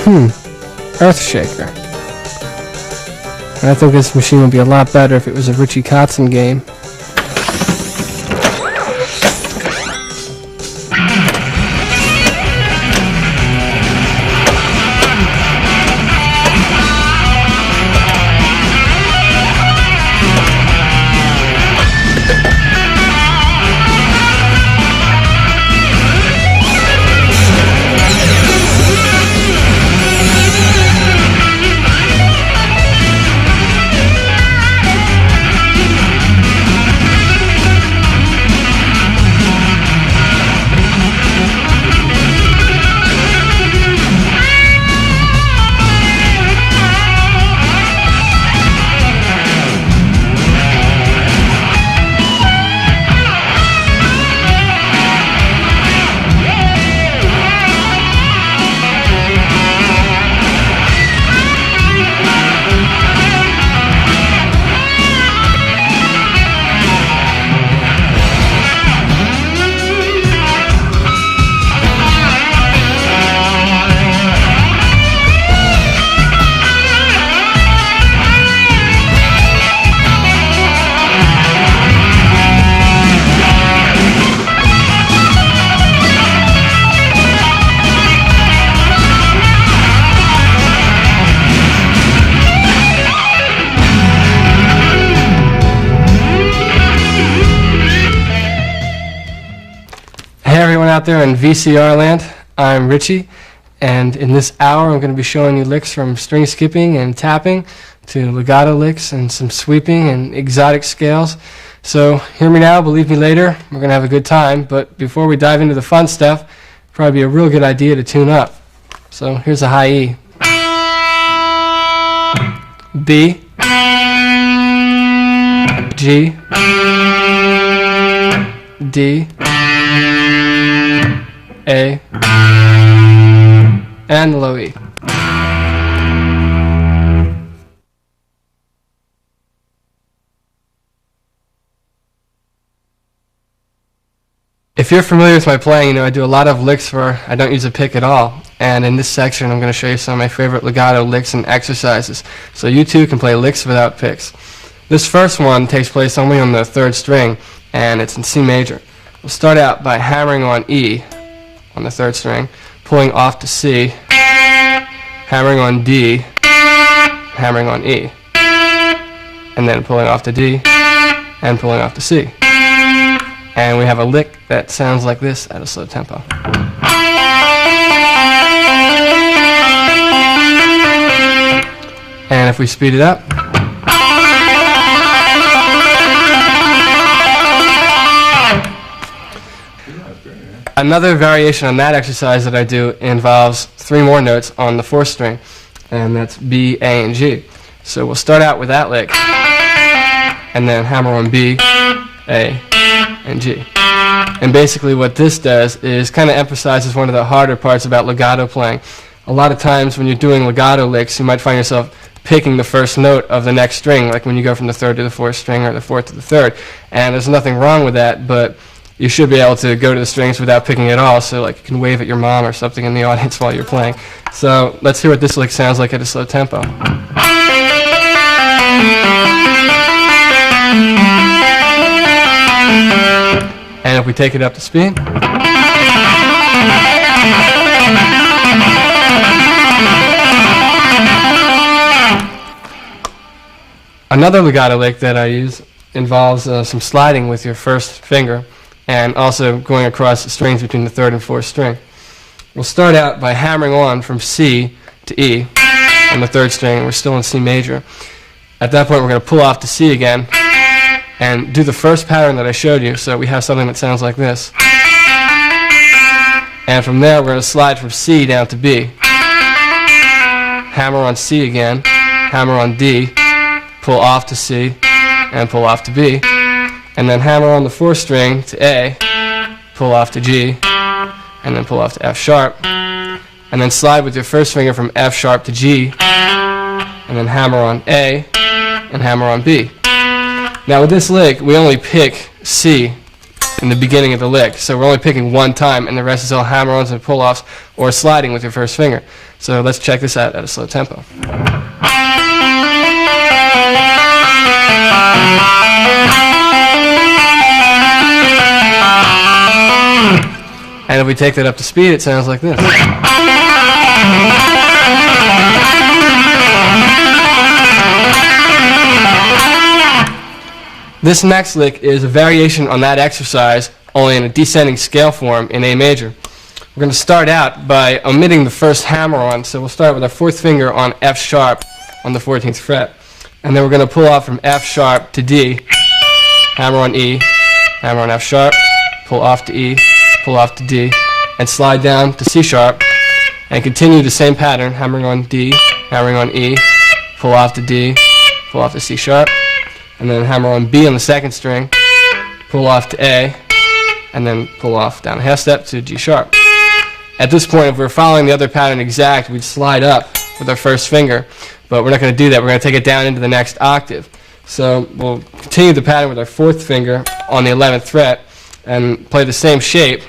Earthshaker. And I think this machine would be a lot better if it was a Richie Kotzen game. Hey everyone out there in VCR land, I'm Richie, and in this hour I'm going to be showing you licks from string skipping and tapping to legato licks and some sweeping and exotic scales. So hear me now, believe me later, we're going to have a good time, but before we dive into the fun stuff, probably be a real good idea to tune up. So here's a high E. B, G, D, A, and the low E. If you're familiar with my playing, you know I do a lot of licks where I don't use a pick at all. And in this section, I'm going to show you some of my favorite legato licks and exercises. So you too can play licks without picks. This first one takes place only on the 3rd string, and it's in C major. We'll start out by hammering on E on the 3rd string, pulling off to C, hammering on D, hammering on E, and then pulling off to D, and pulling off to C. And we have a lick that sounds like this at a slow tempo. And if we speed it up, another variation on that exercise that I do involves 3 more notes on the 4th string, and that's B, A, and G. So we'll start out with that lick, and then hammer on B, A, and G. And basically what this does is kind of emphasizes one of the harder parts about legato playing. A lot of times when you're doing legato licks, you might find yourself picking the first note of the next string, like when you go from the 3rd to the 4th string or the 4th to the 3rd. And there's nothing wrong with that, but you should be able to go to the strings without picking at all, so like you can wave at your mom or something in the audience while you're playing. So let's hear what this lick sounds like at a slow tempo. And if we take it up to speed, another legato lick that I use involves some sliding with your 1st finger and also going across the strings between the 3rd and 4th string. We'll start out by hammering on from C to E on the 3rd string. We're still in C major. At that point we're going to pull off to C again and do the first pattern that I showed you, so we have something that sounds like this. And from there we're going to slide from C down to B. Hammer on C again, hammer on D, pull off to C, and pull off to B. And then hammer on the 4th string to A, pull off to G, and then pull off to F sharp. And then slide with your 1st finger from F sharp to G, and then hammer on A, and hammer on B. Now with this lick, we only pick C in the beginning of the lick. So we're only picking one time, and the rest is all hammer-ons and pull-offs or sliding with your first finger. So let's check this out at a slow tempo. And if we take that up to speed, it sounds like this. This next lick is a variation on that exercise, only in a descending scale form in A major. We're going to start out by omitting the first hammer-on, so we'll start with our fourth finger on F sharp on the 14th fret. And then we're going to pull off from F sharp to D, hammer on E, hammer on F sharp, pull off to E, pull off to D, and slide down to C sharp, and continue the same pattern, hammering on D, hammering on E, pull off to D, pull off to C sharp, and then hammer on B on the second string, pull off to A, and then pull off down a half step to G sharp. At this point, if we're following the other pattern exact, we'd slide up with our first finger, but we're not going to do that. We're going to take it down into the next octave. So we'll continue the pattern with our fourth finger on the 11th fret and play the same shape.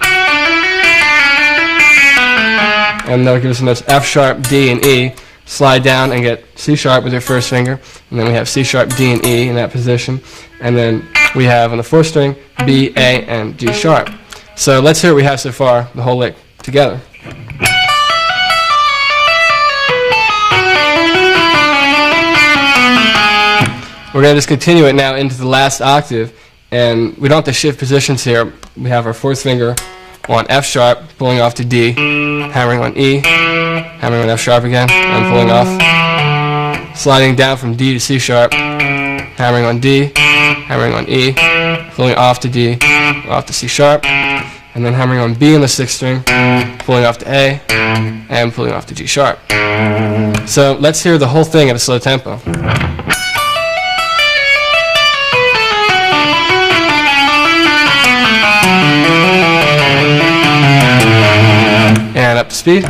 And that'll give us the notes F sharp, D, and E. Slide down and get C sharp with your first finger, and then we have C sharp, D, and E in that position, and then we have on the fourth string B, A, and G sharp. So let's hear what we have so far, the whole lick together. We're going to just continue it now into the last octave, and we don't have to shift positions here. We have our fourth finger on F sharp, pulling off to D, hammering on E, hammering on F sharp again, and pulling off. Sliding down from D to C sharp, hammering on D, hammering on E, pulling off to D, off to C sharp, and then hammering on B on the 6th string, pulling off to A, and pulling off to G sharp. So let's hear the whole thing at a slow tempo. And up to speed.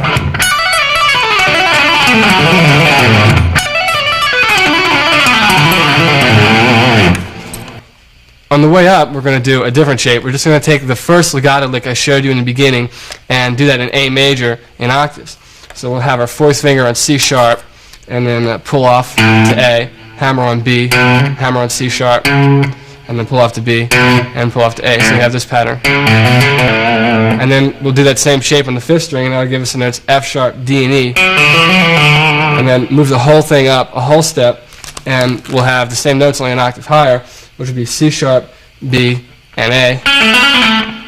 On the way up, we're going to do a different shape. We're just going to take the first legato lick I showed you in the beginning and do that in A major in octaves. So we'll have our fourth finger on C sharp, and then pull off to A, hammer on B, hammer on C sharp, and then pull off to B, and pull off to A. So we have this pattern. And then we'll do that same shape on the 5th string, and that'll give us the notes F sharp, D, and E. And then move the whole thing up a whole step, and we'll have the same notes only an octave higher, which would be C sharp, B, and A.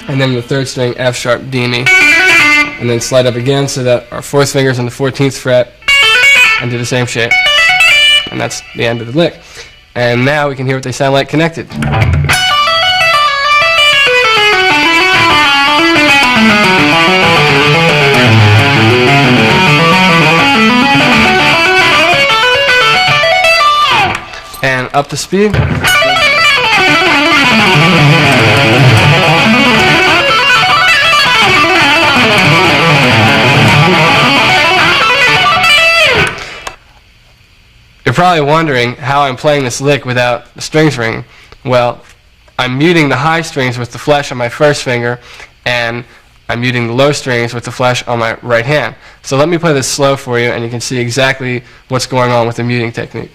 And then the 3rd string, F sharp, D, and E. And then slide up again so that our fourth finger's on the 14th fret, and do the same shape. And that's the end of the lick. And now we can hear what they sound like connected. And up to speed. You're probably wondering how I'm playing this lick without the strings ringing. Well, I'm muting the high strings with the flesh on my first finger, and I'm muting the low strings with the flesh on my right hand. So let me play this slow for you, and you can see exactly what's going on with the muting technique.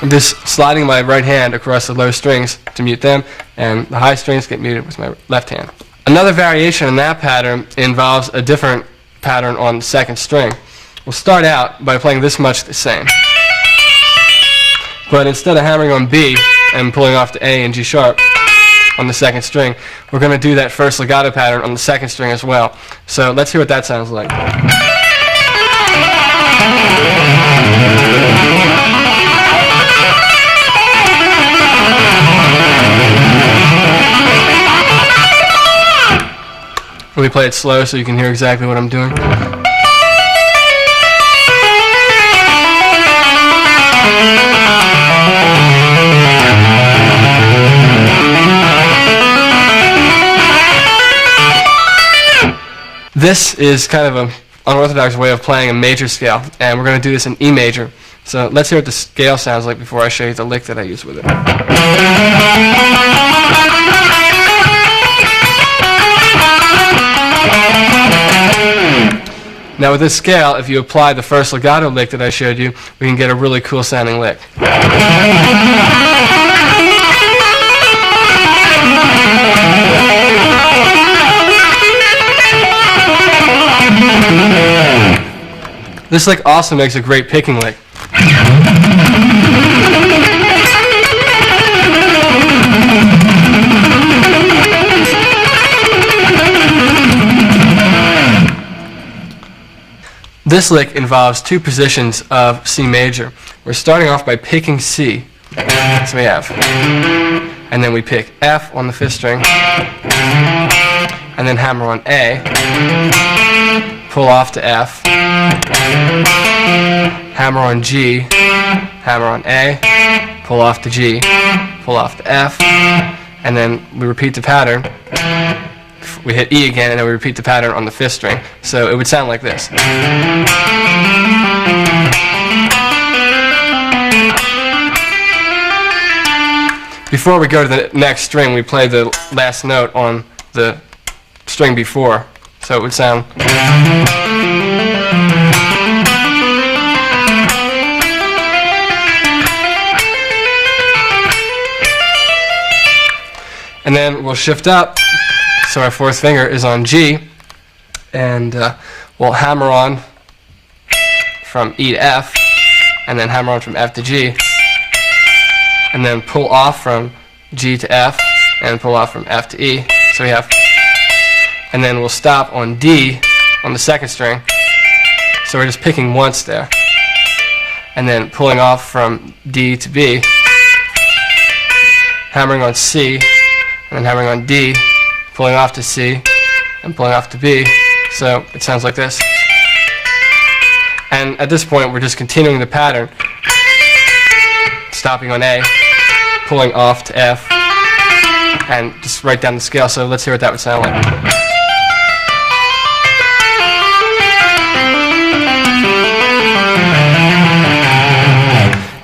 I'm just sliding my right hand across the low strings to mute them, and the high strings get muted with my left hand. Another variation in that pattern involves a different pattern on the 2nd string. We'll start out by playing this much the same. But instead of hammering on B and pulling off to A and G sharp on the 2nd string, we're going to do that first legato pattern on the 2nd string as well. So let's hear what that sounds like. Let me play it slow so you can hear exactly what I'm doing. This is kind of a unorthodox way of playing a major scale, and we're going to do this in E major. So let's hear what the scale sounds like before I show you the lick that I use with it. Now with this scale, if you apply the first legato lick that I showed you, we can get a really cool sounding lick. This lick also makes a great picking lick. This lick involves two positions of C major. We're starting off by picking C. So we have, and then we pick F on the 5th string, and then hammer on A, pull off to F, hammer on G, hammer on A, pull off to G, pull off to F, and then we repeat the pattern. We hit E again, and then we repeat the pattern on the 5th string. So it would sound like this. Before we go to the next string, we play the last note on the string before. So it would sound. And then we'll shift up. So our 4th finger is on G, and we'll hammer on from E to F, and then hammer on from F to G, and then pull off from G to F, and pull off from F to E. So we have, and then we'll stop on D on the 2nd string. So we're just picking once there, and then pulling off from D to B, hammering on C, and then hammering on D, pulling off to C, and pulling off to B. So it sounds like this. And at this point, we're just continuing the pattern, stopping on A, pulling off to F, and just write down the scale. So let's hear what that would sound like.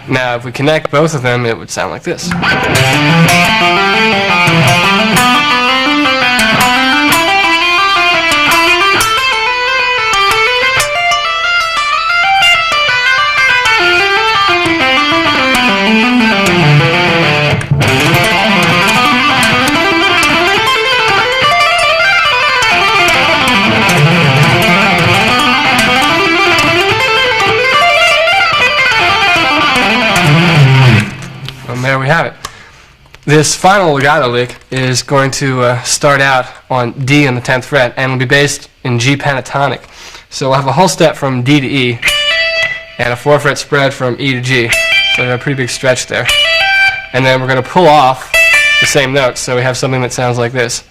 Now, if we connect both of them, it would sound like this. And there we have it. This final legato lick is going to start out on D on the 10th fret and will be based in G pentatonic. So we'll have a whole step from D to E and a 4-fret spread from E to G. So we have a pretty big stretch there. And then we're going to pull off the same notes, so we have something that sounds like this.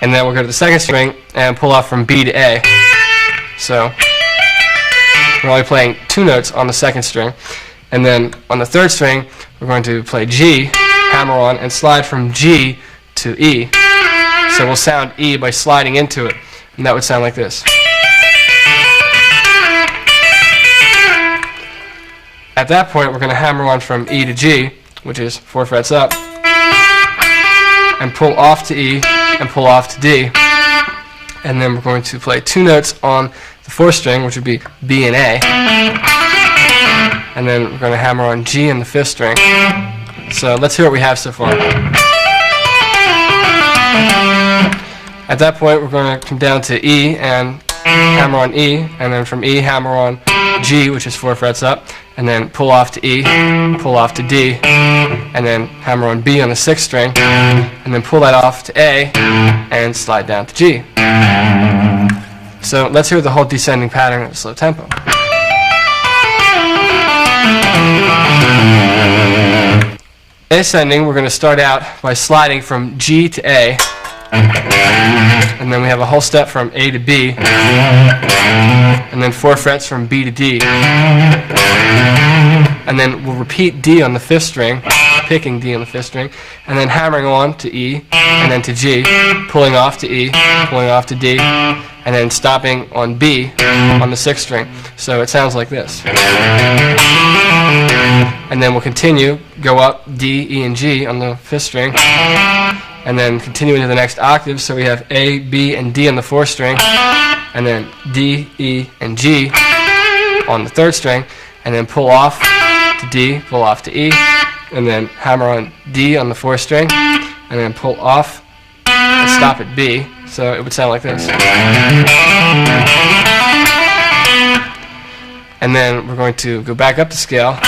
And then we'll go to the 2nd string and pull off from B to A. So we're only playing 2 notes on the 2nd string. And then on the 3rd string, we're going to play G, hammer on, and slide from G to E. So we'll sound E by sliding into it. And that would sound like this. At that point, we're going to hammer on from E to G, which is 4 frets up, and pull off to E, and pull off to D. And then we're going to play 2 notes on the 4th string, which would be B and A. And then we're going to hammer on G in the 5th string. So let's hear what we have so far. At that point, we're going to come down to E and hammer on E, and then from E, hammer on G, which is 4 frets up, and then pull off to E, pull off to D, and then hammer on B on the 6th string, and then pull that off to A, and slide down to G. So let's hear the whole descending pattern at a slow tempo. Ascending, we're going to start out by sliding from G to A, and then we have a whole step from A to B, and then 4 frets from B to D, and then we'll repeat D on the 5th string, picking D on the 5th string, and then hammering on to E, and then to G, pulling off to E, pulling off to D, and then stopping on B on the 6th string. So it sounds like this. And then we'll continue, go up D, E, and G on the 5th string, and then continue into the next octave. So we have A, B, and D on the 4th string, and then D, E, and G on the 3rd string, and then pull off to D, pull off to E, and then hammer on D on the 4th string, and then pull off and stop at B. So it would sound like this. And then we're going to go back up the scale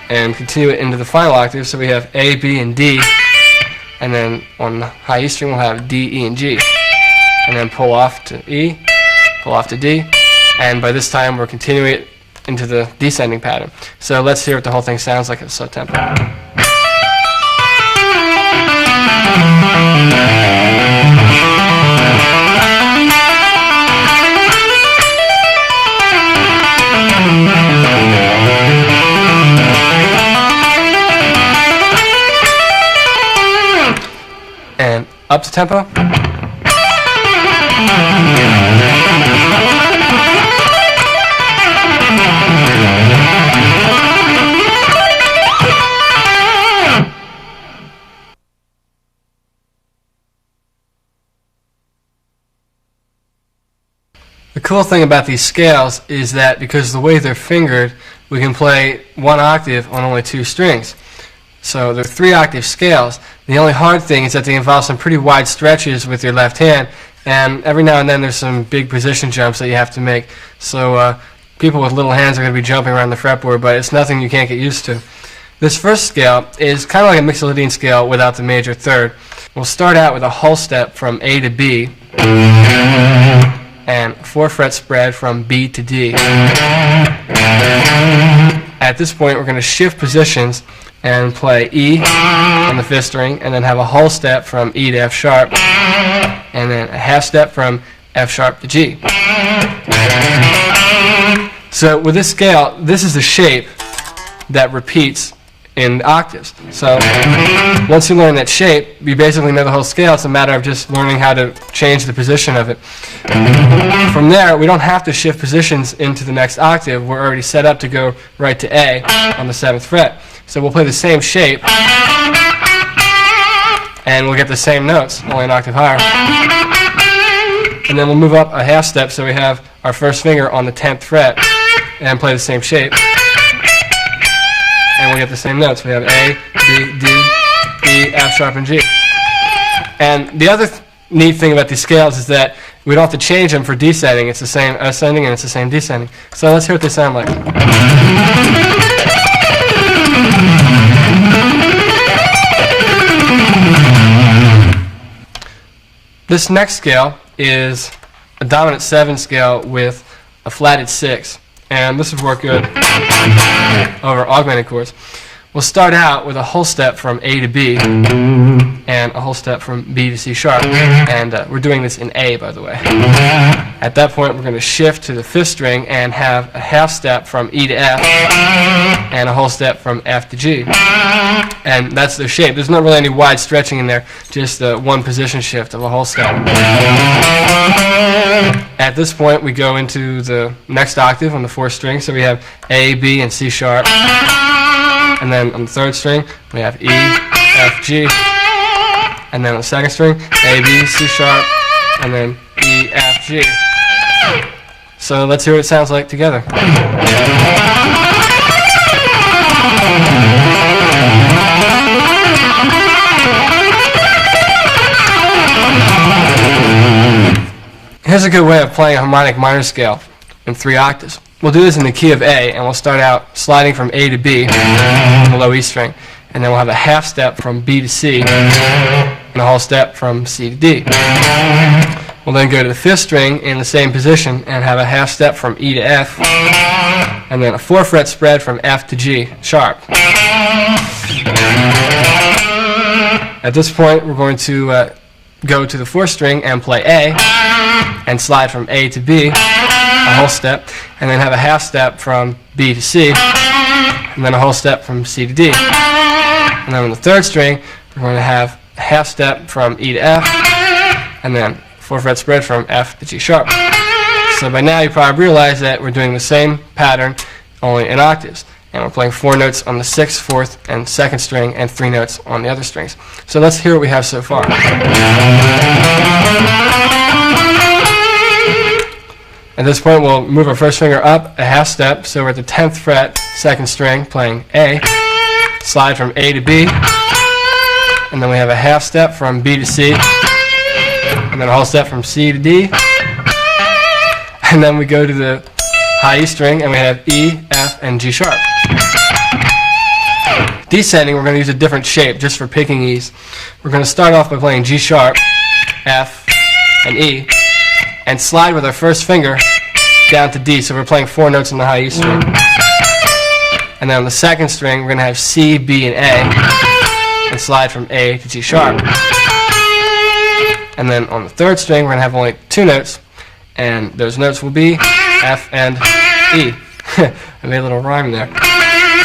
and continue it into the final octave. So we have A, B, and D, and then on the high E string we'll have D, E, and G, and then pull off to E, pull off to D, and by this time we're continuing it into the descending pattern. So let's hear what the whole thing sounds like at a slow tempo. And up to tempo. The cool thing about these scales is that because of the way they're fingered, we can play one octave on only 2 strings. So they're 3-octave scales. The only hard thing is that they involve some pretty wide stretches with your left hand, and every now and then there's some big position jumps that you have to make. So people with little hands are going to be jumping around the fretboard, but it's nothing you can't get used to. This first scale is kind of like a Mixolydian scale without the major third. We'll start out with a whole step from A to B, and 4-fret spread from B to D. At this point we're going to shift positions and play E on the 5th string, and then have a whole step from E to F sharp, and then a half step from F sharp to G. So with this scale, this is the shape that repeats in octaves. So once you learn that shape, you basically know the whole scale. It's a matter of just learning how to change the position of it. From there, we don't have to shift positions into the next octave. We're already set up to go right to A on the 7th fret. So we'll play the same shape, and we'll get the same notes, only an octave higher. And then we'll move up a half step, so we have our first finger on the 10th fret, and play the same shape. And we'll get the same notes. We have A, B, D, E, F sharp, and G. And the other neat thing about these scales is that we don't have to change them for descending. It's the same ascending and it's the same descending. So let's hear what they sound like. This next scale is a dominant 7 scale with a flatted 6. And this would work good over augmented chords. We'll start out with a whole step from A to B and a whole step from B to C sharp. And we're doing this in A, by the way. At that point, we're going to shift to the 5th string and have a half step from E to F and a whole step from F to G. And that's the shape. There's not really any wide stretching in there, just one position shift of a whole step. At this point, we go into the next octave on the 4th string. So we have A, B, and C sharp. And then on the 3rd string, we have E, F, G. And then on the 2nd string, A, B, C sharp, and then E, F, G. So let's hear what it sounds like together. Here's a good way of playing a harmonic minor scale in 3 octaves. We'll do this in the key of A, and we'll start out sliding from A to B on the low E string. And then we'll have a half step from B to C and a whole step from C to D. We'll then go to the 5th string in the same position and have a half step from E to F and then a 4-fret spread from F to G sharp. At this point, we're going to go to the 4th string and play A and slide from A to B, a whole step, and then have a half step from B to C, and then a whole step from C to D. And then on the 3rd string, we're going to have a half step from E to F, and then 4-fret spread from F to G sharp. So by now you probably realize that we're doing the same pattern, only in octaves. And we're playing 4 notes on the 6th, 4th, and 2nd string, and 3 notes on the other strings. So let's hear what we have so far. At this point, we'll move our first finger up a half step, so we're at the 10th fret, 2nd string, playing A, slide from A to B, and then we have a half step from B to C, and then a whole step from C to D, and then we go to the high E string, and we have E, F, and G sharp. Descending, we're going to use a different shape just for picking E's. We're going to start off by playing G sharp, F, and E, and slide with our first finger down to D. So we're playing 4 notes on the high E string. And then on the 2nd string, we're going to have C, B, and A, and slide from A to G sharp. And then on the 3rd string, we're going to have only 2 notes, and those notes will be F and E. I made a little rhyme there.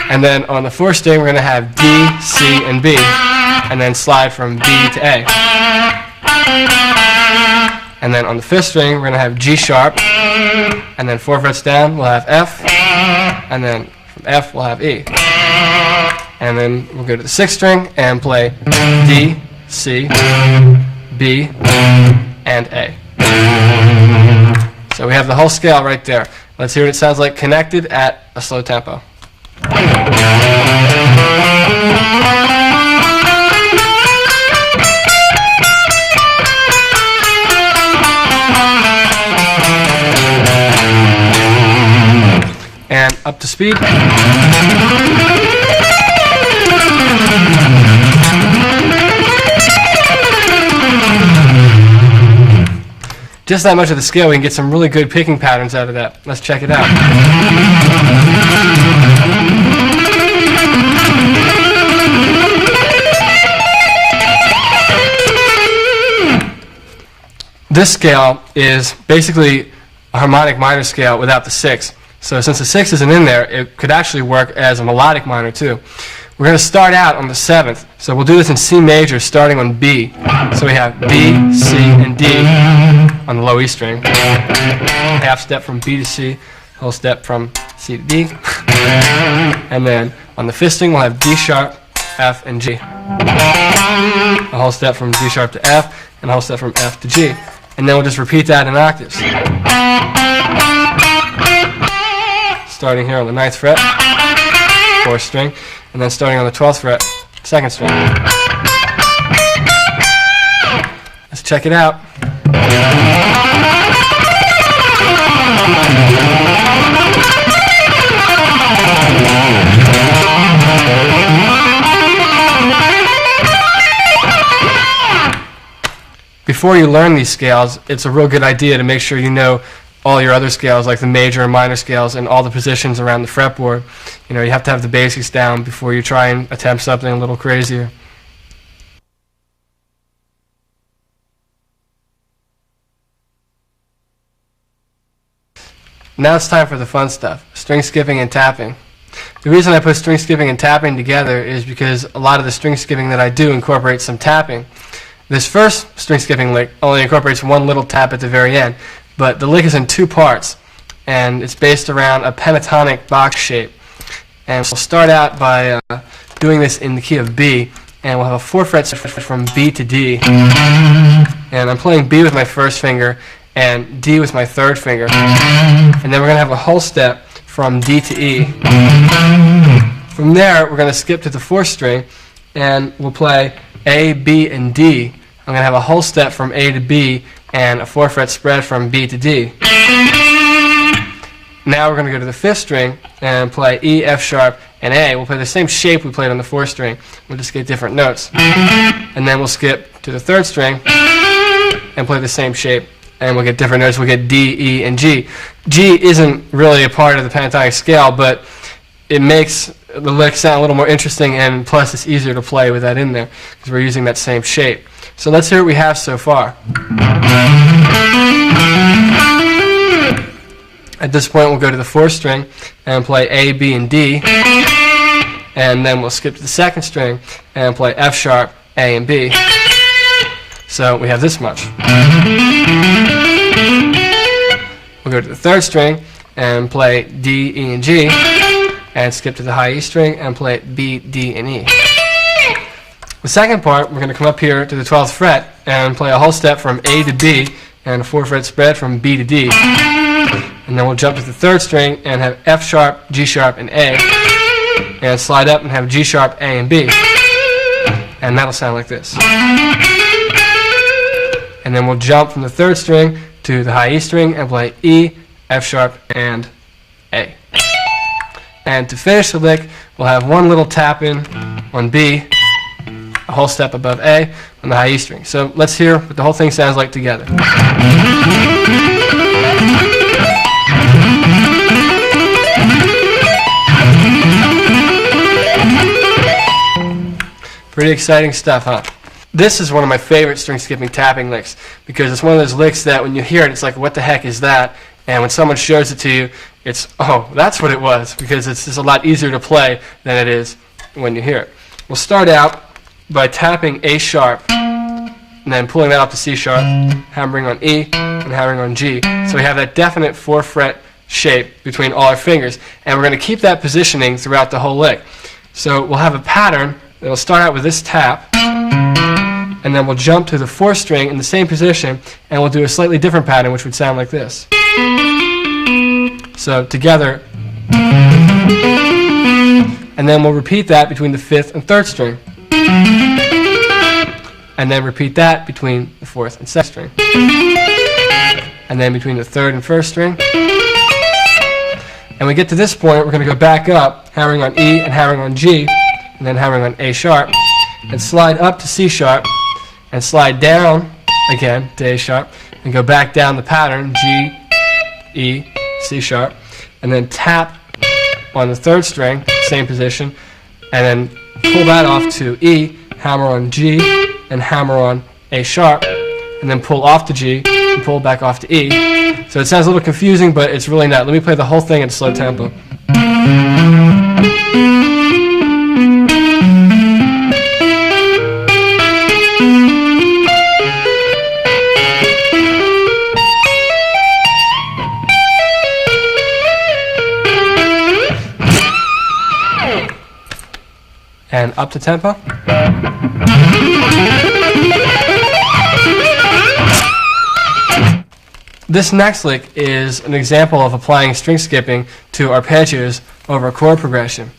And then on the 4th string, we're going to have D, C, and B, and then slide from B to A. And then on the 5th string, we're going to have G sharp, and then 4 frets down, we'll have F, and then from F, we'll have E. And then we'll go to the 6th string and play D, C, B, and A. So we have the whole scale right there. Let's hear what it sounds like connected at a slow tempo. And up to speed. Just that much of the scale, we can get some really good picking patterns out of that. Let's check it out. This scale is basically a harmonic minor scale without the 6. So since the 6 isn't in there, it could actually work as a melodic minor too. We're going to start out on the 7th. So we'll do this in C major starting on B. So we have B, C, and D on the low E string. Half step from B to C, whole step from C to D. And then on the 5th string we'll have D sharp, F, and G. A whole step from G sharp to F, and a whole step from F to G. And then we'll just repeat that in octaves. Starting here on the 9th fret, 4th string, and then starting on the 12th fret, 2nd string. Let's check it out. Before you learn these scales, it's a real good idea to make sure you know all your other scales, like the major and minor scales, and all the positions around the fretboard. You know, you have to have the basics down before you try and attempt something a little crazier. Now it's time for the fun stuff, string skipping and tapping. The reason I put string skipping and tapping together is because a lot of the string skipping that I do incorporates some tapping. This first string skipping lick only incorporates one little tap at the very end, but the lick is in 2 parts, and it's based around a pentatonic box shape. And we'll start out by doing this in the key of B, and we'll have a 4-fret from B to D. And I'm playing B with my first finger, and D with my 3rd finger. And then we're going to have a whole step from D to E. From there, we're going to skip to the 4th string, and we'll play A, B, and D. I'm going to have a whole step from A to B, and a 4-fret spread from B to D. Now we're going to go to the 5th string and play E, F sharp, and A. We'll play the same shape we played on the 4th string. We'll just get different notes. And then we'll skip to the 3rd string and play the same shape, and we'll get different notes. We'll get D, E, and G. G isn't really a part of the pentatonic scale, but it makes the lick sound a little more interesting, and plus it's easier to play with that in there because we're using that same shape. So let's hear what we have so far. At this point we'll go to the 4th string and play A, B, and D, and then we'll skip to the 2nd string and play F sharp, A, and B. So we have this much. We'll go to the third string and play D, E, and G, and skip to the high E string and play B, D, and E. The second part, we're going to come up here to the 12th fret and play a whole step from A to B and a 4-fret spread from B to D. And then we'll jump to the third string and have F sharp, G sharp, and A, and slide up and have G sharp, A, and B. And that'll sound like this. And then we'll jump from the third string to the high E string and play E, F sharp, and A. And to finish the lick, we'll have one little tap in on B, a whole step above A on the high E string. So let's hear what the whole thing sounds like together. Pretty exciting stuff, huh? This is one of my favorite string skipping tapping licks because it's one of those licks that when you hear it, it's like, what the heck is that? And when someone shows it to you, it's, oh, that's what it was, because it's just a lot easier to play than it is when you hear it. We'll start out by tapping A sharp and then pulling that up to C sharp, hammering on E, and hammering on G. So we have that definite 4-fret shape between all our fingers, and we're going to keep that positioning throughout the whole lick. So we'll have a pattern that will start out with this tap, and then we'll jump to the 4th string in the same position, and we'll do a slightly different pattern, which would sound like this. So together, and then we'll repeat that between the 5th and 3rd string, and then repeat that between the 4th and 2nd string, and then between the 3rd and 1st string. And we get to this point, we're going to go back up, hammering on E and hammering on G, and then hammering on A sharp, and slide up to C sharp, and slide down again to A sharp, and go back down the pattern, G, E, C sharp, and then tap on the 3rd string, same position, and then pull that off to E, hammer on G, and hammer on A sharp, and then pull off to G, and pull back off to E. So it sounds a little confusing, but it's really not. Let me play the whole thing at slow tempo. And up to tempo. This next lick is an example of applying string skipping to arpeggios over a chord progression.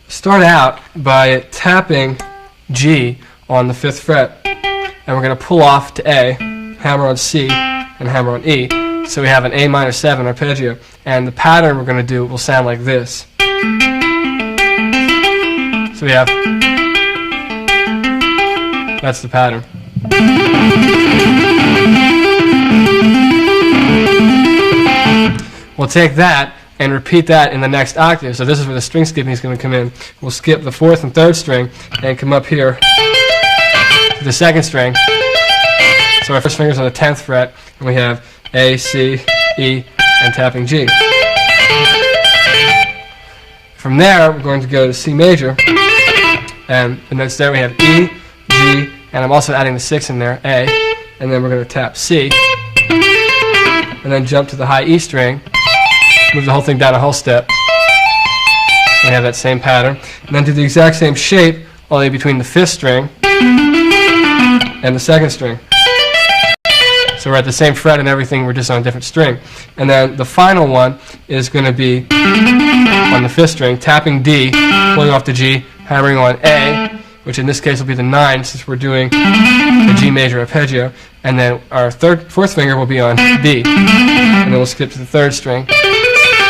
Start out by tapping G on the 5th fret, and we're going to pull off to A, hammer on C, and hammer on E. So we have an A minor 7 arpeggio, and the pattern we're going to do will sound like this. So we have, that's the pattern. We'll take that and repeat that in the next octave. So this is where the string skipping is going to come in. We'll skip the 4th and 3rd string and come up here to the 2nd string. So our first finger's on the 10th fret, and we have A, C, E, and tapping G. From there, we're going to go to C major, and the notes there we have E, G, and I'm also adding the 6 in there, A, and then we're going to tap C, and then jump to the high E string, move the whole thing down a whole step, and have that same pattern, and then do the exact same shape, only between the 5th string and the 2nd string. So we're at the same fret and everything, we're just on a different string. And then the final one is going to be on the 5th string, tapping D, pulling off the G, hammering on A, which in this case will be the 9 since we're doing the G major arpeggio, and then our 4th finger will be on B. And then we'll skip to the 3rd string,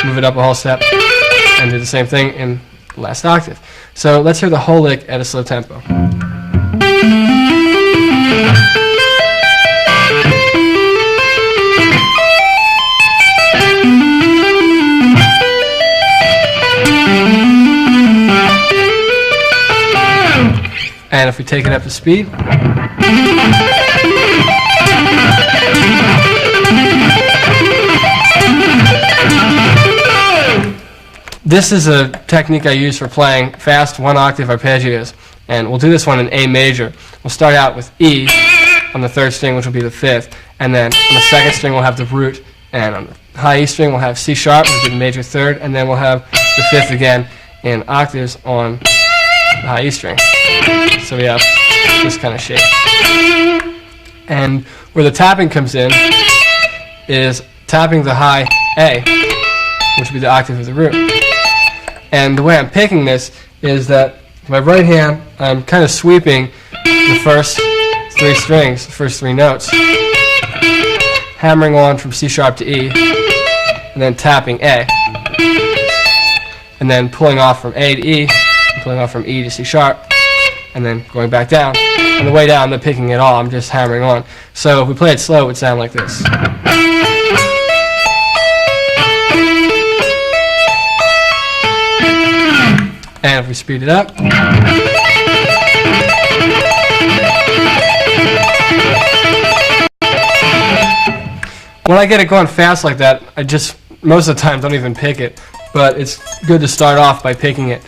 move it up a whole step, and do the same thing in the last octave. So let's hear the whole lick at a slow tempo. And if we take it up to speed, this is a technique I use for playing fast 1-octave arpeggios, and we'll do this one in A major. We'll start out with E on the third string, which will be the fifth, and then on the second string we'll have the root, and on the high E string we'll have C sharp, which will be the major third, and then we'll have the fifth again in octaves on the high E string. So we have this kind of shape. And where the tapping comes in is tapping the high A, which would be the octave of the root. And the way I'm picking this is that with my right hand, I'm kind of sweeping the first three strings, the first three notes, hammering on from C sharp to E, and then tapping A, and then pulling off from A to E, and pulling off from E to C sharp, and then going back down. On the way down, I'm not picking it all, I'm just hammering on. So if we play it slow, it would sound like this. And if we speed it up, when I get it going fast like that, I just, most of the time, don't even pick it. But it's good to start off by picking it.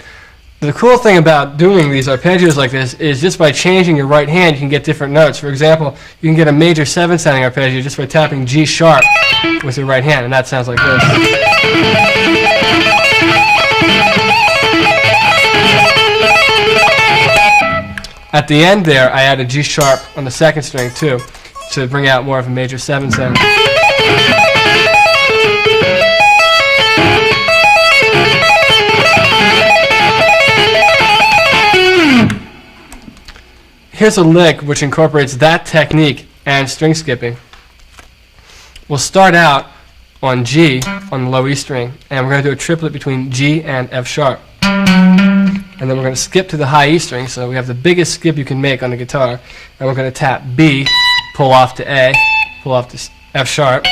The cool thing about doing these arpeggios like this is just by changing your right hand, you can get different notes. For example, you can get a major 7 sounding arpeggio just by tapping G sharp with your right hand, and that sounds like this. At the end there, I add a G sharp on the second string too, to bring out more of a major 7 sound. Here's a lick which incorporates that technique and string skipping. We'll start out on G on the low E string, and we're going to do a triplet between G and F sharp. And then we're going to skip to the high E string, so we have the biggest skip you can make on the guitar. And we're going to tap B, pull off to A, pull off to F sharp,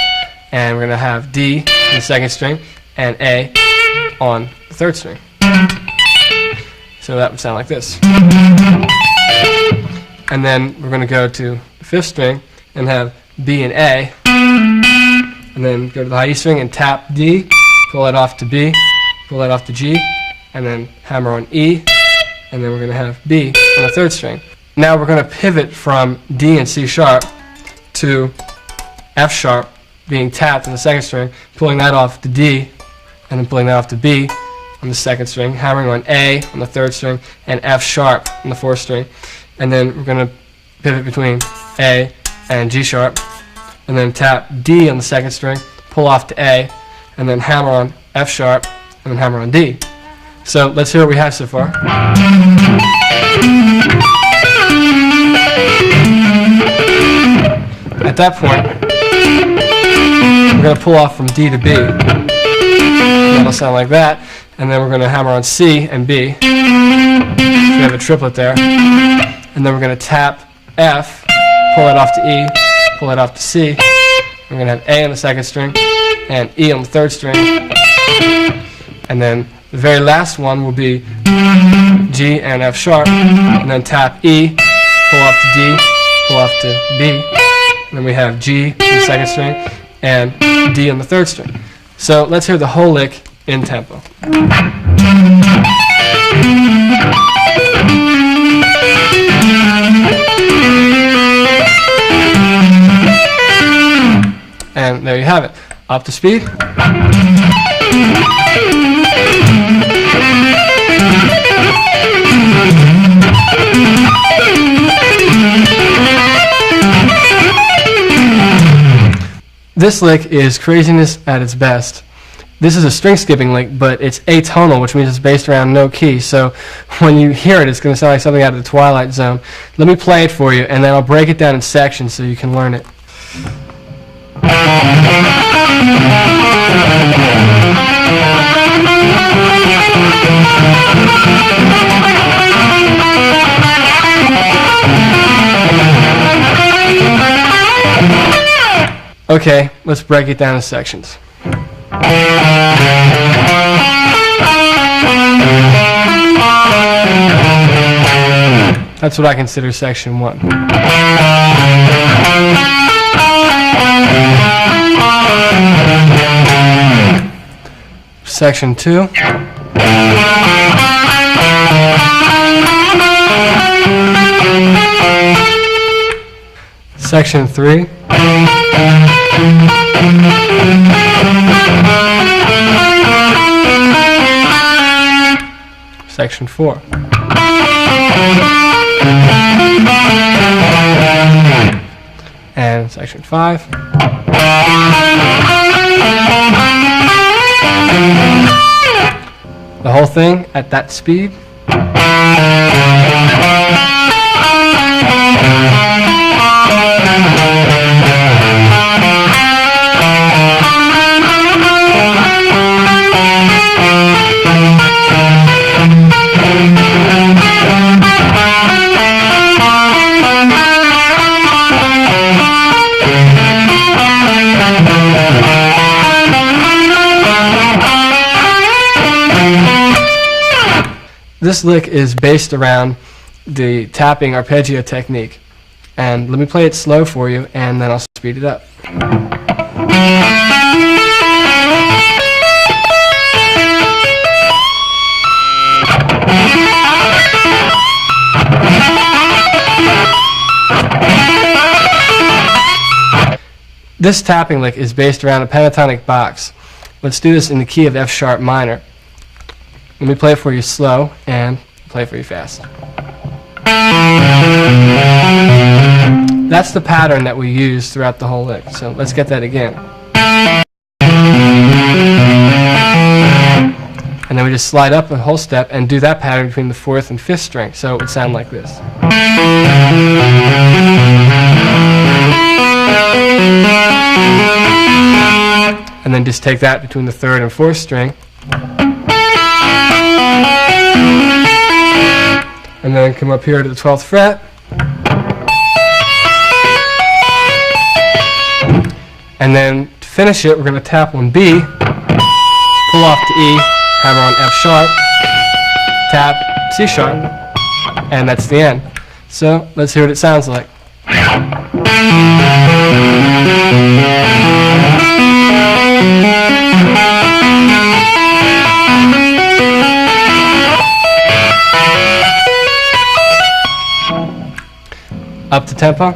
and we're going to have D on the second string and A on the third string. So that would sound like this. And then we're going to go to the fifth string and have B and A, and then go to the high E string and tap D, pull that off to B, pull that off to G, and then hammer on E, and then we're going to have B on the third string. Now we're going to pivot from D and C sharp to F sharp being tapped on the second string, pulling that off to D, and then pulling that off to B on the second string, hammering on A on the third string, and F sharp on the fourth string. And then we're going to pivot between A and G sharp, and then tap D on the second string, pull off to A, and then hammer on F sharp, and then hammer on D. So let's hear what we have so far. At that point, we're going to pull off from D to B. That'll sound like that. And then we're going to hammer on C and B. So we have a triplet there. And then we're going to tap F, pull it off to E, pull it off to C. We're going to have A on the second string and E on the third string. And then the very last one will be G and F sharp, and then tap E, pull off to D, pull off to B, and then we have G on the second string and D on the third string. So let's hear the whole lick in tempo. And there you have it. Up to speed. This lick is craziness at its best. This is a string skipping lick, but it's atonal, which means it's based around no key. So when you hear it, it's going to sound like something out of the Twilight Zone. Let me play it for you, and then I'll break it down in sections so you can learn it. Okay, let's break it down in sections. That's what I consider section 1. Section 2. Section 3. Section 4. And Section 5. The whole thing at that speed. This lick is based around the tapping arpeggio technique. And let me play it slow for you, and then I'll speed it up. This tapping lick is based around a pentatonic box. Let's do this in the key of F sharp minor. Let me play it for you slow and play it for you fast. That's the pattern that we use throughout the whole lick. So let's get that again. And then we just slide up a whole step and do that pattern between the 4th and 5th string. So it would sound like this. And then just take that between the 3rd and 4th string. And then come up here to the 12th fret. And then to finish it, we're going to tap on B, pull off to E, hammer on F sharp, tap C sharp, and that's the end. So let's hear what it sounds like. Up to tempo.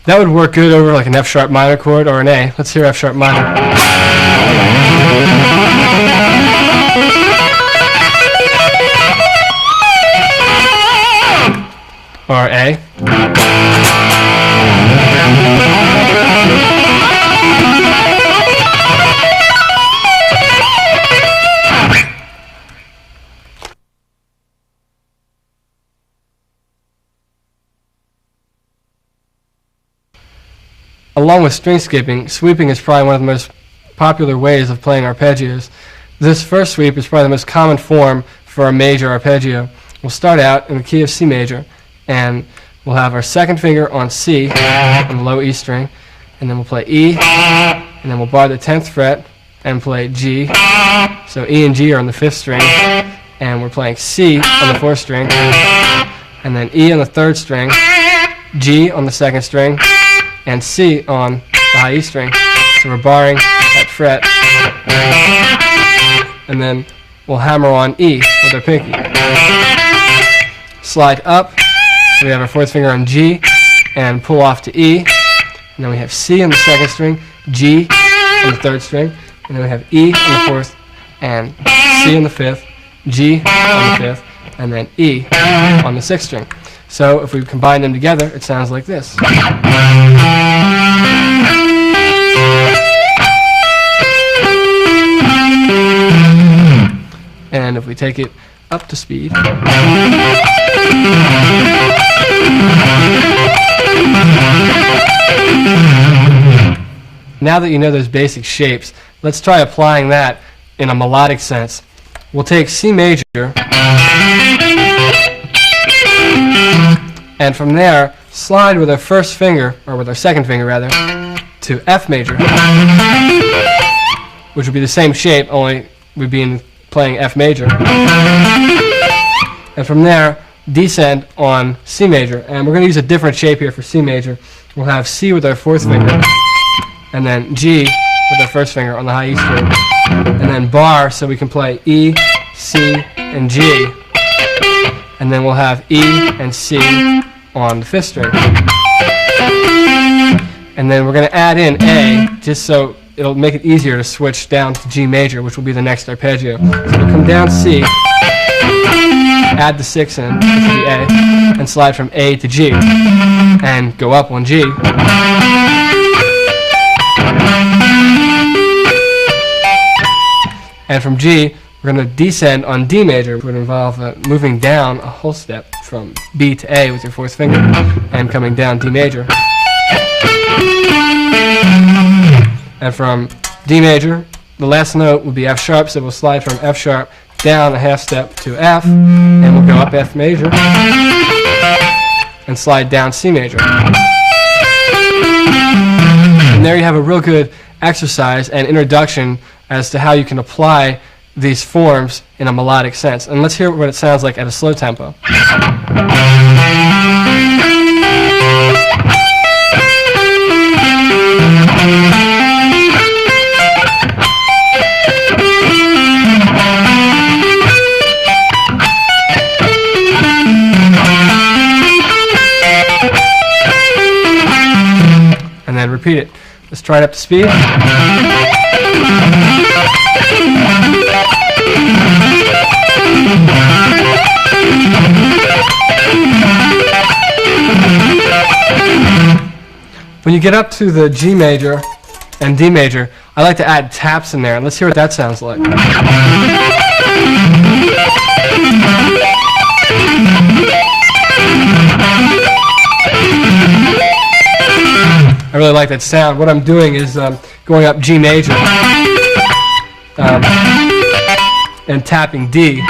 That would work good over like an F sharp minor chord or an A. Let's hear F sharp minor. Or A. Along with string skipping, sweeping is probably one of the most popular ways of playing arpeggios. This first sweep is probably the most common form for a major arpeggio. We'll start out in the key of C major, and we'll have our second finger on C on the low E string, and then we'll play E, and then we'll bar the 10th fret and play G. So E and G are on the 5th string, and we're playing C on the 4th string, and then E on the 3rd string, G on the 2nd string, and C on the high E string. So we're barring that fret. And then we'll hammer on E with our pinky. Slide up, so we have our 4th finger on G, and pull off to E. And then we have C on the 2nd string, G on the 3rd string, and then we have E on the 4th, and C on the 5th, G on the 5th, and then E on the 6th string. So if we combine them together, it sounds like this. And if we take it up to speed, now that you know those basic shapes, let's try applying that in a melodic sense. We'll take C major, and from there, slide with our first finger, or with our second finger rather, to F major, which would be the same shape, only we'd be playing F major. And from there, descend on C major. And we're going to use a different shape here for C major. We'll have C with our 4th finger, and then G with our 1st finger on the high E string. and then bar, so we can play E, C, and G, and then we'll have E and C on the 5th string. And then we're going to add in A, just so it'll make it easier to switch down to G major, which will be the next arpeggio. So we'll come down C, add the 6 in, which will be A, and slide from A to G, and go up on G. And from G, we're going to descend on D major. It would involve moving down a whole step from B to A with your 4th finger, and coming down D major. And from D major, the last note would be F sharp, so we'll slide from F sharp down a half step to F, and we'll go up F major, and slide down C major. And there you have a real good exercise and introduction as to how you can apply these forms in a melodic sense. And let's hear what it sounds like at a slow tempo. And then repeat it. Let's try it up to speed. When you get up to the G major and D major, I like to add taps in there. Let's hear what that sounds like. I really like that sound. What I'm doing is going up G major and tapping D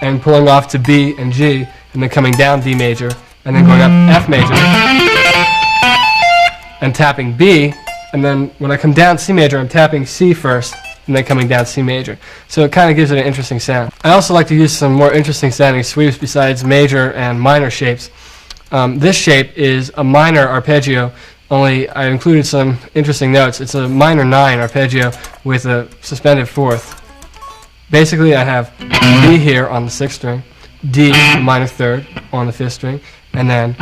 and pulling off to B and G, and then coming down D major and then going up F major and tapping B, and then when I come down C major, I'm tapping C first and then coming down C major. So it kind of gives it an interesting sound. I also like to use some more interesting sounding sweeps besides major and minor shapes. This shape is a minor arpeggio, only I included some interesting notes. It's a minor 9 arpeggio with a suspended 4th. Basically, I have B here on the 6th string, D minor 3rd on the 5th string, and then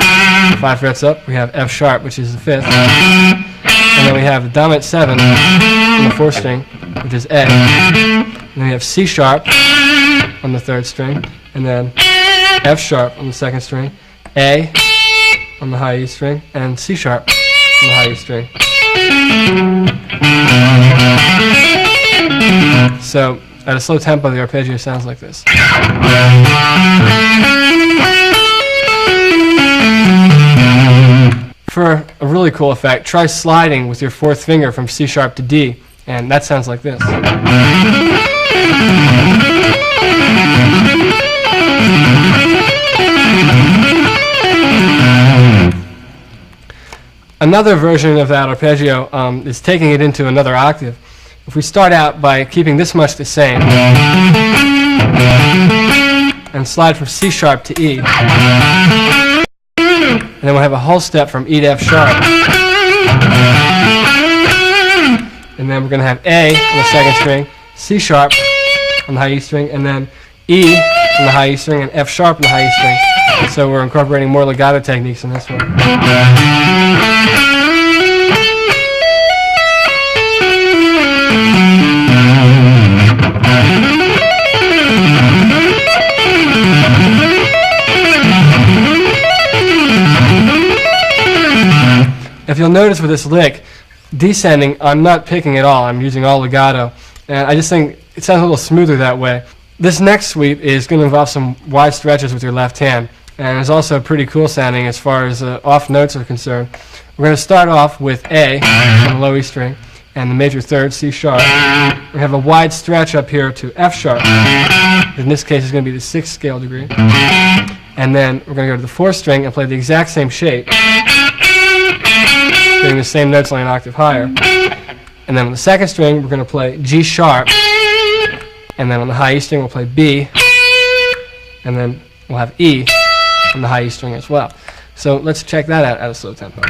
5 frets up, we have F sharp, which is the 5th, and then we have the dominant 7 on the 4th string, which is A, and then we have C sharp on the 3rd string, and then F sharp on the 2nd string, A on the high E string, and C sharp on the high E string. So at a slow tempo, the arpeggio sounds like this. For a really cool effect, try sliding with your 4th finger from C sharp to D, and that sounds like this. Another version of that arpeggio is taking it into another octave. If we start out by keeping this much the same and slide from C sharp to E, and then we'll have a whole step from E to F sharp, and then we're going to have A on the 2nd string, C sharp on the high E string, and then E on the high E string, and F sharp on the high E string. So we're incorporating more legato techniques in this one. If you'll notice with this lick, descending, I'm not picking at all. I'm using all legato. And I just think it sounds a little smoother that way. This next sweep is going to involve some wide stretches with your left hand. And it's also pretty cool sounding as far as off notes are concerned. We're going to start off with A on the low E string and the major 3rd, C sharp. We have a wide stretch up here to F sharp. In this case, it's going to be the 6th scale degree. And then we're going to go to the 4th string and play the exact same shape, getting the same notes only an octave higher. And then on the 2nd string, we're going to play G sharp. And then on the high E string, we'll play B. And then we'll have E on the high E string as well. So let's check that out at a slow tempo.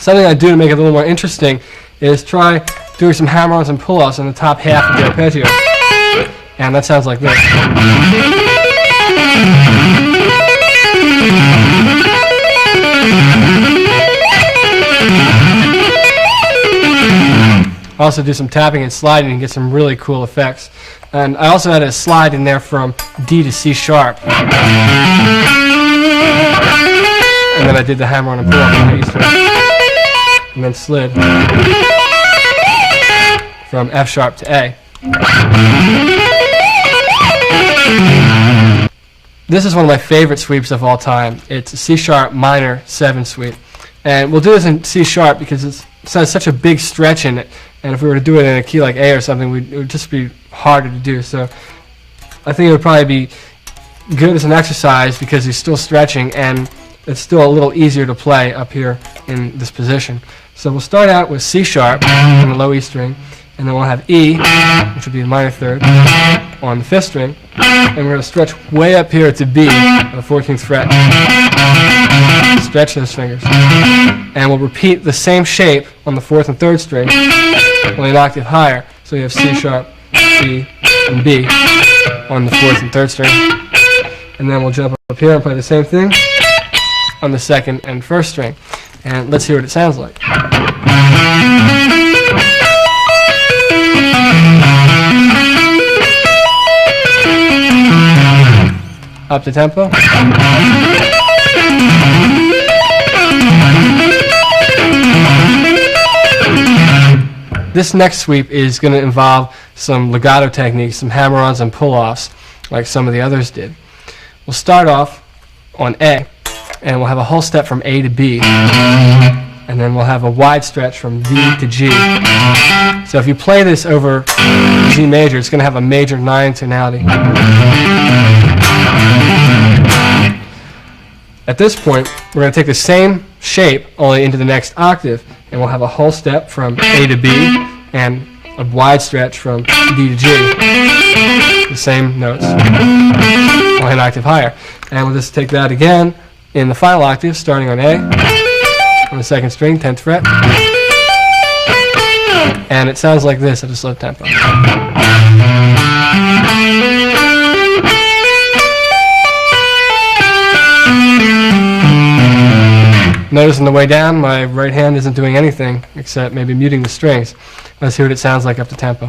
Something I do to make it a little more interesting is try doing some hammer-ons and pull-offs on the top half of the arpeggio. And that sounds like this. Also do some tapping and sliding and get some really cool effects. And I also had a slide in there from D to C sharp. And then I did the hammer-on and pull-off on the E string. And then slid from F sharp to A. This is one of my favorite sweeps of all time. It's a C sharp minor 7 sweep. And we'll do this in C sharp because it has such a big stretch in it. And if we were to do it in a key like A or something, it would just be harder to do. So I think it would probably be good as an exercise because he's still stretching and it's still a little easier to play up here in this position. So we'll start out with C sharp on the low E string, and then we'll have E, which would be the minor third, on the 5th string, and we're going to stretch way up here to B on the 14th fret. Stretch those fingers. And we'll repeat the same shape on the 4th and 3rd string, only an octave higher. So you have C sharp, E, and B on the 4th and 3rd string. And then we'll jump up here and play the same thing on the 2nd and 1st string. And let's hear what it sounds like. Up the tempo. This next sweep is going to involve some legato techniques, some hammer-ons and pull-offs, like some of the others did. We'll start off on A, and we'll have a whole step from A to B, and then we'll have a wide stretch from D to G. So if you play this over G major, it's going to have a major 9 tonality. At this point, we're going to take the same shape, only into the next octave, and we'll have a whole step from A to B, and a wide stretch from D to G. The same notes, only an octave higher. And we'll just take that again in the final octave, starting on A, on the 2nd string, 10th fret. And it sounds like this at a slow tempo. Notice on the way down, my right hand isn't doing anything except maybe muting the strings. Let's hear what it sounds like up the tempo.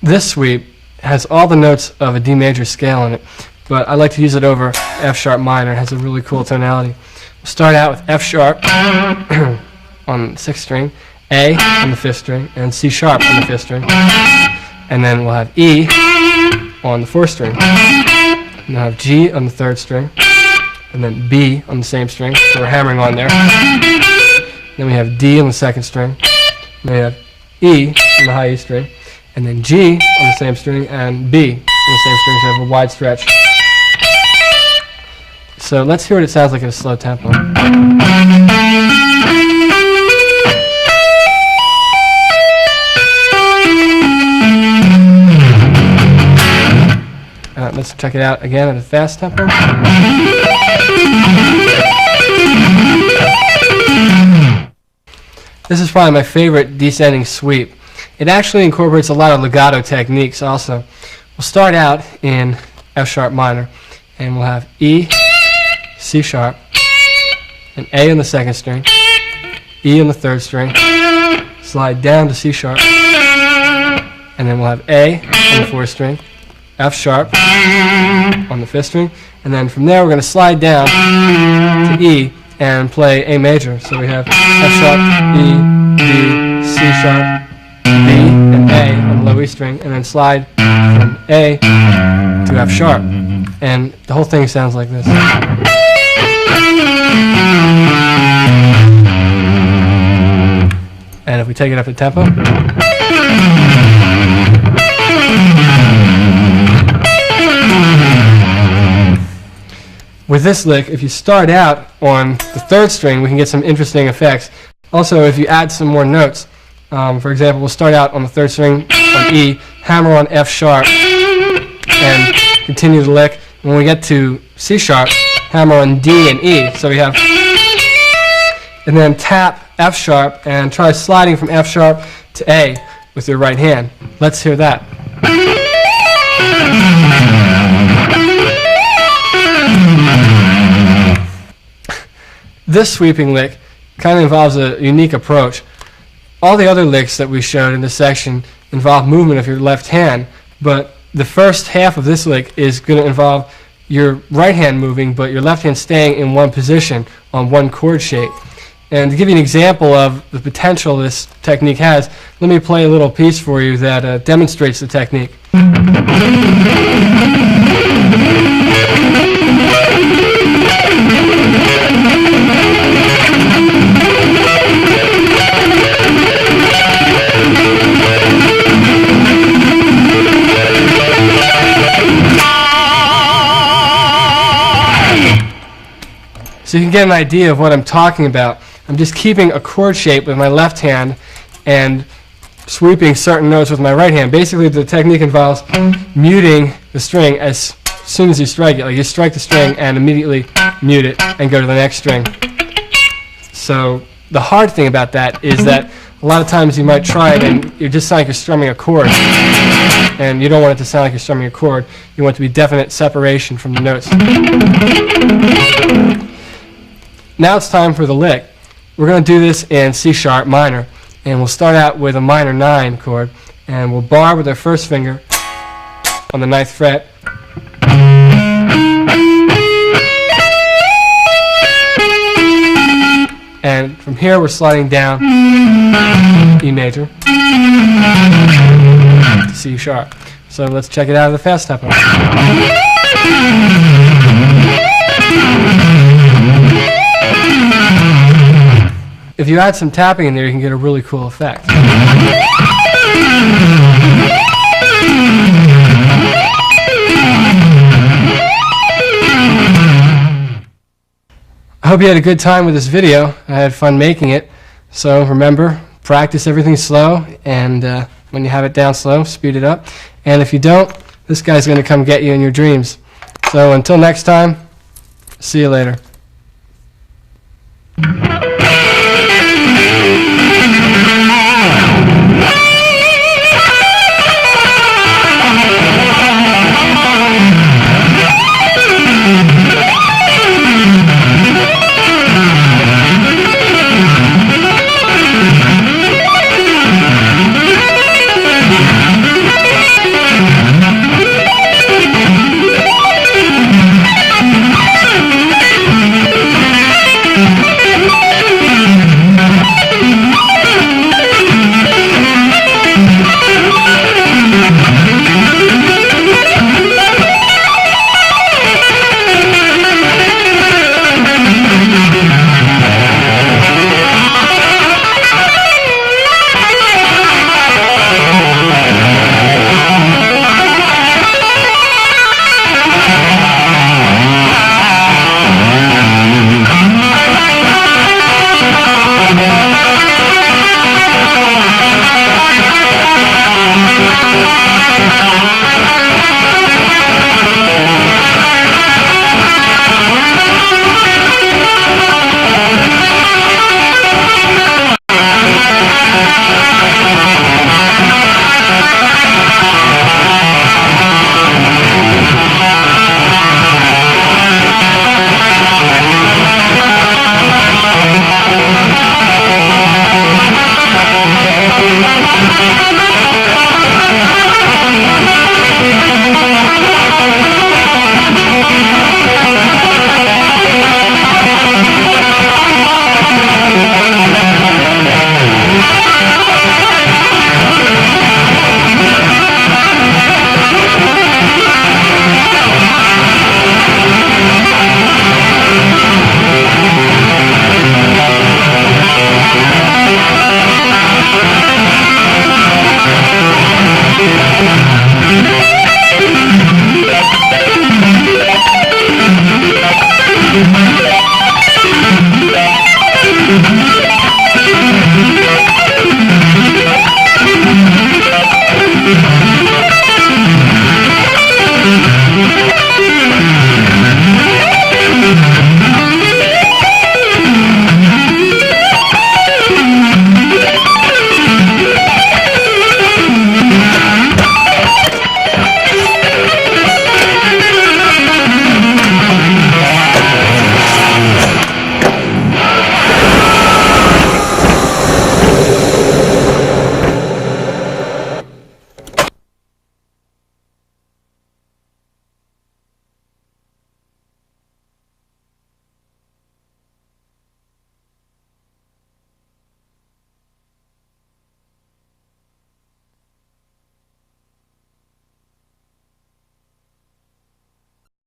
This sweep has all the notes of a D major scale in it, but I like to use it over F sharp minor. It has a really cool tonality. We'll start out with F sharp on the 6th string, A on the 5th string, and C sharp on the 5th string. And then we'll have E on the 4th string. And we'll have G on the 3rd string, and then B on the same string, so we're hammering on there. Then we have D on the 2nd string, and then we have E on the high E string, and then G on the same string, and B on the same string, so we have a wide stretch. So let's hear what it sounds like at a slow tempo. Let's check it out again at a fast tempo. This is probably my favorite descending sweep. It actually incorporates a lot of legato techniques also. We'll start out in F sharp minor, and we'll have E, C sharp, and A on the 2nd string, E on the 3rd string, slide down to C sharp, and then we'll have A on the 4th string, F sharp on the 5th string, and then from there we're going to slide down to E and play A major. So we have F sharp, E, D, C sharp, B, and A on the low E string, and then slide from A to F sharp. And the whole thing sounds like this. And if we take it up to tempo. With this lick, if you start out on the 3rd string, we can get some interesting effects. Also, if you add some more notes, for example, we'll start out on the 3rd string on on E, hammer on F sharp, and continue the lick. When we get to C sharp, hammer on D and E. So we have, and then tap F sharp and try sliding from F sharp to A with your right hand. Let's hear that. This sweeping lick kind of involves a unique approach. All the other licks that we showed in this section involve movement of your left hand, but the first half of this lick is going to involve your right hand moving, but your left hand staying in one position on one chord shape. And to give you an example of the potential this technique has, let me play a little piece for you that demonstrates the technique. So you can get an idea of what I'm talking about. I'm just keeping a chord shape with my left hand and sweeping certain notes with my right hand. Basically, the technique involves muting the string as soon as you strike it. Like you strike the string and immediately mute it and go to the next string. So the hard thing about that is that a lot of times you might try it and you just sound like you're strumming a chord. And you don't want it to sound like you're strumming a chord. You want it to be definite separation from the notes. Now it's time for the lick. We're going to do this in C sharp minor, and we'll start out with a minor 9 chord, and we'll bar with our first finger on the 9th fret, and from here we're sliding down E major to C sharp. So let's check it out of the fast tempo. If you add some tapping in there, you can get a really cool effect. I hope you had a good time with this video. I had fun making it. So remember, practice everything slow, and when you have it down slow, speed it up. And if you don't, this guy's going to come get you in your dreams. So until next time, see you later.